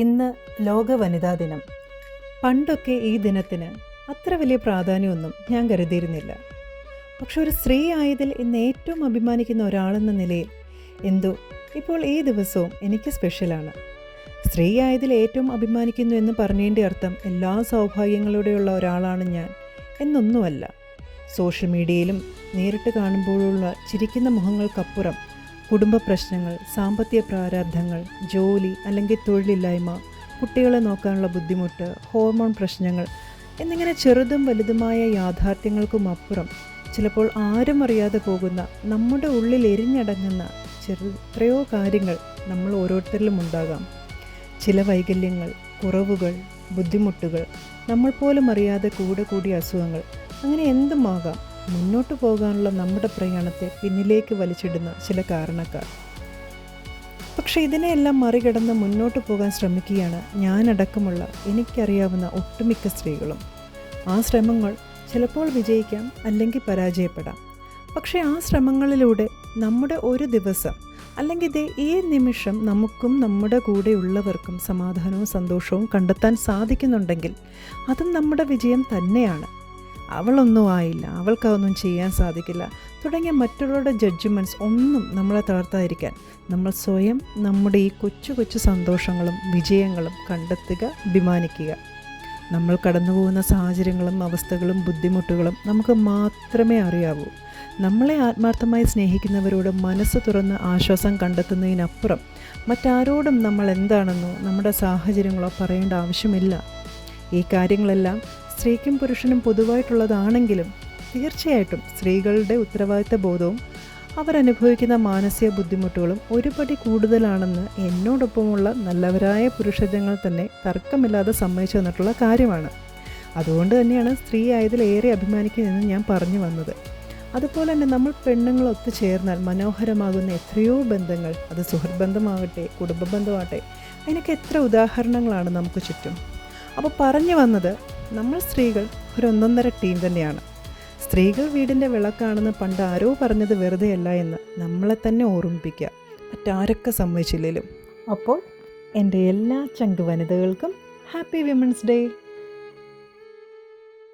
ഇന്ന് ലോക വനിതാ ദിനം. പണ്ടൊക്കെ ഈ ദിനത്തിന് അത്ര വലിയ പ്രാധാന്യമൊന്നും ഞാൻ കരുതിയിരുന്നില്ല. പക്ഷെ ഒരു സ്ത്രീ ആയതിൽ ഇന്ന് ഏറ്റവും അഭിമാനിക്കുന്ന ഒരാളെന്ന നിലയിൽ എന്തോ ഇപ്പോൾ ഈ ദിവസവും എനിക്ക് സ്പെഷ്യലാണ്. സ്ത്രീ ആയതിൽ ഏറ്റവും അഭിമാനിക്കുന്നു എന്ന് പറഞ്ഞതിൻ്റെ അർത്ഥം എല്ലാ സൗഭാഗ്യങ്ങളോടെയുള്ള ഒരാളാണ് ഞാൻ എന്നൊന്നുമല്ല. സോഷ്യൽ മീഡിയയിലും നേരിട്ട് കാണുമ്പോഴുള്ള ചിരിക്കുന്ന മുഖങ്ങൾക്കപ്പുറം കുടുംബ പ്രശ്നങ്ങൾ, സാമ്പത്തിക പ്രാരാബ്ധങ്ങൾ, ജോലി അല്ലെങ്കിൽ തൊഴിലില്ലായ്മ, കുട്ടികളെ നോക്കാനുള്ള ബുദ്ധിമുട്ട്, ഹോർമോൺ പ്രശ്നങ്ങൾ എന്നിങ്ങനെ ചെറുതും വലുതുമായ യാഥാർത്ഥ്യങ്ങൾക്കും അപ്പുറം ചിലപ്പോൾ ആരും അറിയാതെ പോകുന്ന നമ്മുടെ ഉള്ളിൽ എരിഞ്ഞടങ്ങുന്ന എത്രയോ കാര്യങ്ങൾ നമ്മൾ ഓരോരുത്തരിലും ഉണ്ടാകാം. ചില വൈകല്യങ്ങൾ, കുറവുകൾ, ബുദ്ധിമുട്ടുകൾ, നമ്മൾ പോലും അറിയാതെ കൂടിയ അസുഖങ്ങൾ, അങ്ങനെ എന്തുമാകാം മുന്നോട്ട് പോകാനുള്ള നമ്മുടെ പ്രയാണത്തെ പിന്നിലേക്ക് വലിച്ചിടുന്ന ചില കാരണക്കാർ. പക്ഷേ ഇതിനെയെല്ലാം മറികടന്ന് മുന്നോട്ട് പോകാൻ ശ്രമിക്കുകയാണ് ഞാനടക്കമുള്ള എനിക്കറിയാവുന്ന ഒട്ടുമിക്ക സ്ത്രീകളും. ആ ശ്രമങ്ങൾ ചിലപ്പോൾ വിജയിക്കാം, അല്ലെങ്കിൽ പരാജയപ്പെടാം. പക്ഷേ ആ ശ്രമങ്ങളിലൂടെ നമ്മുടെ ഒരു ദിവസം അല്ലെങ്കിൽ ഈ നിമിഷം നമുക്കും നമ്മുടെ കൂടെയുള്ളവർക്കും സമാധാനവും സന്തോഷവും കണ്ടെത്താൻ സാധിക്കുന്നുണ്ടെങ്കിൽ അതും നമ്മുടെ വിജയം തന്നെയാണ്. അവളൊന്നും ആയില്ല, അവൾക്കതൊന്നും ചെയ്യാൻ സാധിക്കില്ല തുടങ്ങിയ മറ്റുള്ളവരുടെ ജഡ്ജ്മെൻറ്റ്സ് ഒന്നും നമ്മളെ തളർത്താതിരിക്കാൻ നമ്മൾ സ്വയം നമ്മുടെ ഈ കൊച്ചു കൊച്ചു സന്തോഷങ്ങളും വിജയങ്ങളും കണ്ടെത്തുക, അഭിമാനിക്കുക. നമ്മൾ കടന്നു പോകുന്ന സാഹചര്യങ്ങളും അവസ്ഥകളും ബുദ്ധിമുട്ടുകളും നമുക്ക് മാത്രമേ അറിയാവൂ. നമ്മളെ ആത്മാർത്ഥമായി സ്നേഹിക്കുന്നവരോട് മനസ്സ് തുറന്ന് ആശ്വാസം കണ്ടെത്തുന്നതിനപ്പുറം മറ്റാരോടും നമ്മൾ എന്താണെന്നോ നമ്മുടെ സാഹചര്യങ്ങളോ പറയേണ്ട ആവശ്യമില്ല. ഈ കാര്യങ്ങളെല്ലാം സ്ത്രീക്കും പുരുഷനും പൊതുവായിട്ടുള്ളതാണെങ്കിലും തീർച്ചയായിട്ടും സ്ത്രീകളുടെ ഉത്തരവാദിത്ത ബോധവും അവരനുഭവിക്കുന്ന മാനസിക ബുദ്ധിമുട്ടുകളും ഒരുപടി കൂടുതലാണെന്ന് എന്നോടൊപ്പമുള്ള നല്ലവരായ പുരുഷജനങ്ങൾ തന്നെ തർക്കമില്ലാതെ സമ്മതിച്ചു തന്നിട്ടുള്ള കാര്യമാണ്. അതുകൊണ്ട് തന്നെയാണ് സ്ത്രീ ആയതിൽ ഏറെ അഭിമാനിക്കുന്നതെന്ന് ഞാൻ പറഞ്ഞു വന്നത്. അതുപോലെ തന്നെ നമ്മൾ പെണ്ണുങ്ങൾ ഒത്തുചേർന്നാൽ മനോഹരമാകുന്ന എത്രയോ ബന്ധങ്ങൾ, അത് സുഹൃത്ത് ബന്ധമാകട്ടെ, കുടുംബ ബന്ധമാകട്ടെ, അതിനൊക്കെ എത്ര ഉദാഹരണങ്ങളാണ് നമുക്ക് ചുറ്റും. അപ്പോൾ പറഞ്ഞു വന്നത്, നമ്മൾ സ്ത്രീകൾ ഒന്നൊന്നര ടീം തന്നെയാണ്. സ്ത്രീകൾ വീടിൻ്റെ വിളക്കാണെന്ന് പണ്ട് ആരോ പറഞ്ഞത് വെറുതെയല്ല എന്ന് നമ്മളെ തന്നെ ഓർമ്മിപ്പിക്കുക, മറ്റാരൊക്കെ സമ്മതിച്ചില്ലേലും. അപ്പോൾ എൻ്റെ എല്ലാ ചങ്ക് വനിതകൾക്കും ഹാപ്പി വിമൻസ് ഡേ.